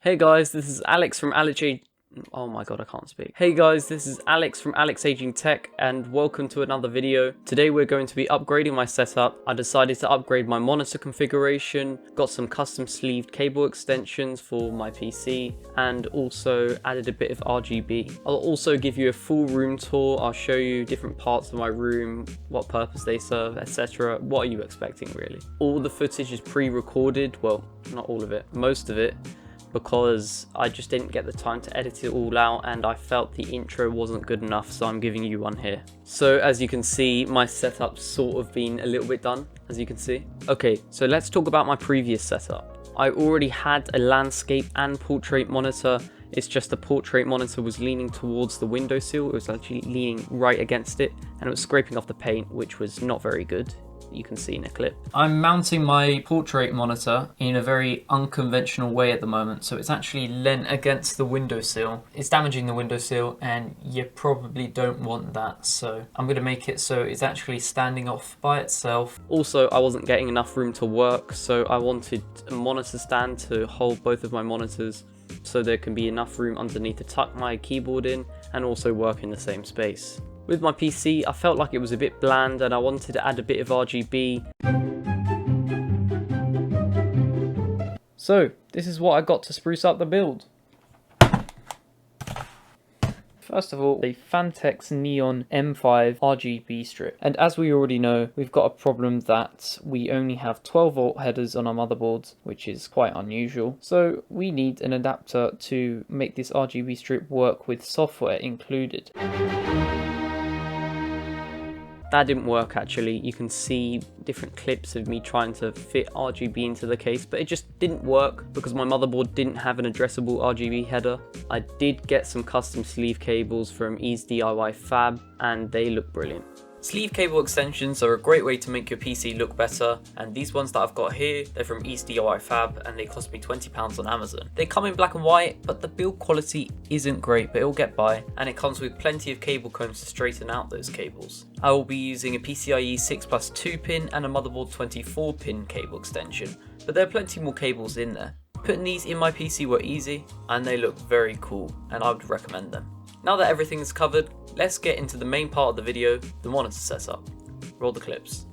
Hey guys, this is Alex from Oh my god, I can't speak. Hey guys, this is Alex from Alex Aging Tech, and welcome to another video. Today we're going to be upgrading my setup. I decided to upgrade my monitor configuration, got some custom sleeved cable extensions for my PC, and also added a bit of RGB. I'll also give you a full room tour. I'll show you different parts of my room, what purpose they serve, etc. What are you expecting really? All the footage is pre-recorded, well, not all of it, most of it, because I just didn't get the time to edit it all out and I felt the intro wasn't good enough, so I'm giving you one here. So as you can see, my setup's sort of been a little bit done, as you can see. Okay, so let's talk about my previous setup. I already had a landscape and portrait monitor. It's just the portrait monitor was leaning towards the windowsill. It was actually leaning right against it and it was scraping off the paint, which was not very good. You can see in a clip. I'm mounting my portrait monitor in a very unconventional way at the moment, so it's actually leant against the windowsill. It's damaging the windowsill and you probably don't want that, so I'm going to make it so it's actually standing off by itself. Also, I wasn't getting enough room to work, so I wanted a monitor stand to hold both of my monitors so there can be enough room underneath to tuck my keyboard in and also work in the same space. With my PC, I felt like it was a bit bland and I wanted to add a bit of RGB. So, this is what I got to spruce up the build. First of all, a Phanteks Neon M5 RGB strip. And as we already know, we've got a problem that we only have 12 volt headers on our motherboards, which is quite unusual. So we need an adapter to make this RGB strip work with software included. That didn't work actually. You can see different clips of me trying to fit RGB into the case, but it just didn't work because my motherboard didn't have an addressable RGB header. I did get some custom sleeve cables from Ease DIY Fab and they look brilliant. Sleeve cable extensions are a great way to make your PC look better, and these ones that I've got here, they're from Ease DIY Fab and they cost me £20 on Amazon. They come in black and white, but the build quality isn't great, but it'll get by, and it comes with plenty of cable combs to straighten out those cables. I will be using a PCIe 6+2 pin and a motherboard 24 pin cable extension, but there are plenty more cables in there. Putting these in my PC were easy, and they look very cool, and I would recommend them. Now that everything is covered, let's get into the main part of the video, the monitor setup. Roll the clips.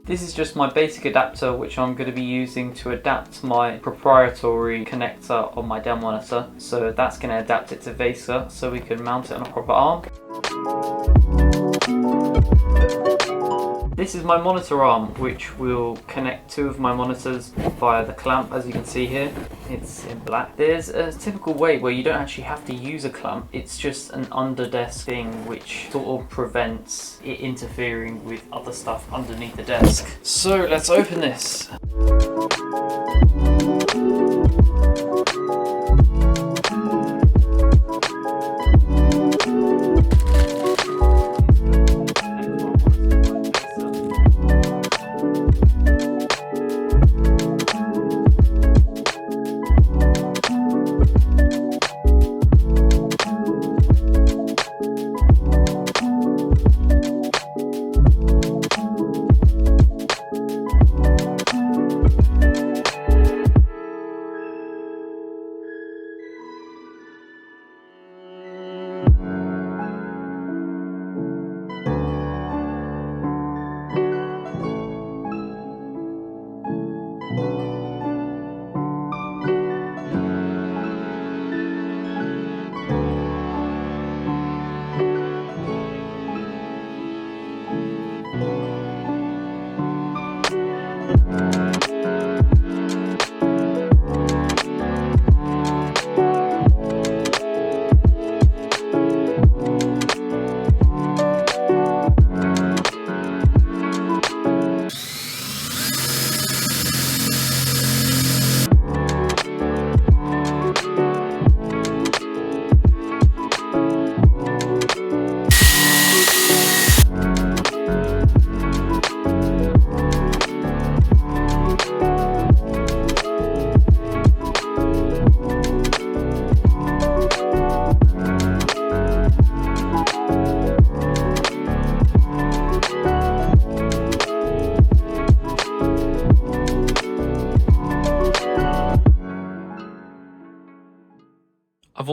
This is just my basic adapter, which I'm going to be using to adapt my proprietary connector on my Dell monitor. So that's going to adapt it to VESA so we can mount it on a proper arm. This is my monitor arm, which will connect two of my monitors via the clamp, as you can see here. It's in black. There's a typical way where you don't actually have to use a clamp. It's just an under-desk thing which sort of prevents it interfering with other stuff underneath the desk. So let's open this.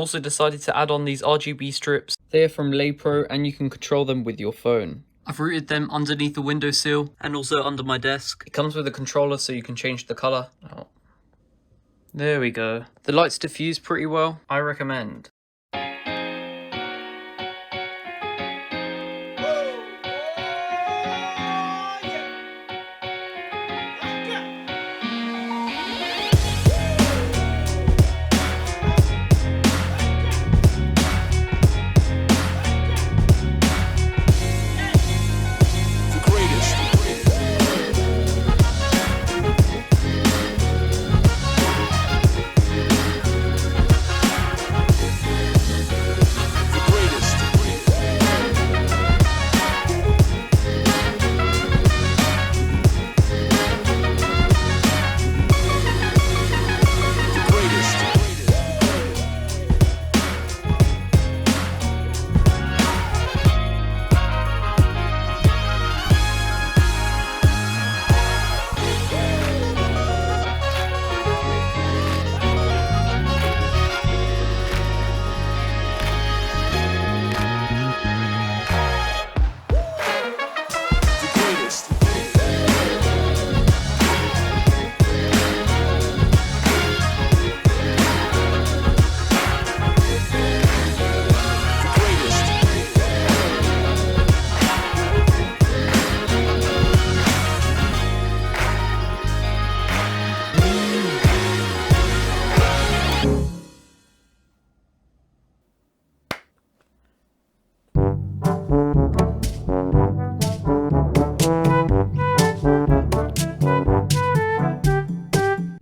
also decided to add on these RGB strips. They are from LayPro and you can control them with your phone. I've routed them underneath the windowsill and also under my desk. It comes with a controller so you can change the colour. Oh. There we go. The lights diffuse pretty well. I recommend.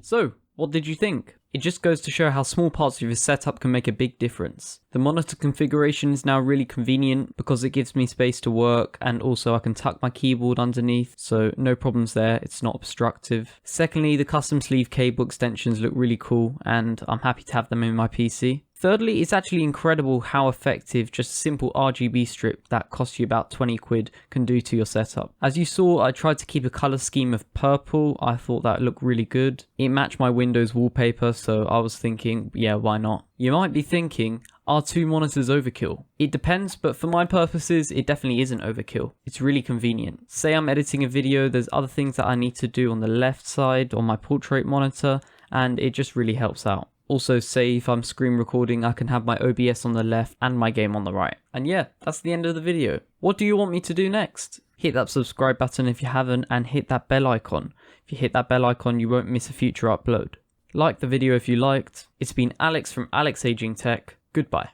So, what did you think? It just goes to show how small parts of your setup can make a big difference. The monitor configuration is now really convenient because it gives me space to work, and also I can tuck my keyboard underneath, so no problems there, it's not obstructive. Secondly, the custom sleeve cable extensions look really cool and I'm happy to have them in my PC. Thirdly, it's actually incredible how effective just a simple RGB strip that costs you about 20 quid can do to your setup. As you saw, I tried to keep a colour scheme of purple. I thought that looked really good. It matched my Windows wallpaper, so I was thinking, yeah, why not? You might be thinking, are 2 monitors overkill? It depends, but for my purposes, it definitely isn't overkill. It's really convenient. Say I'm editing a video, there's other things that I need to do on the left side on my portrait monitor, and it just really helps out. Also, say if I'm screen recording, I can have my OBS on the left and my game on the right. And yeah, that's the end of the video. What do you want me to do next? Hit that subscribe button if you haven't, and hit that bell icon. If you hit that bell icon, you won't miss a future upload. Like the video if you liked. It's been Alex from Alex Aging Tech. Goodbye.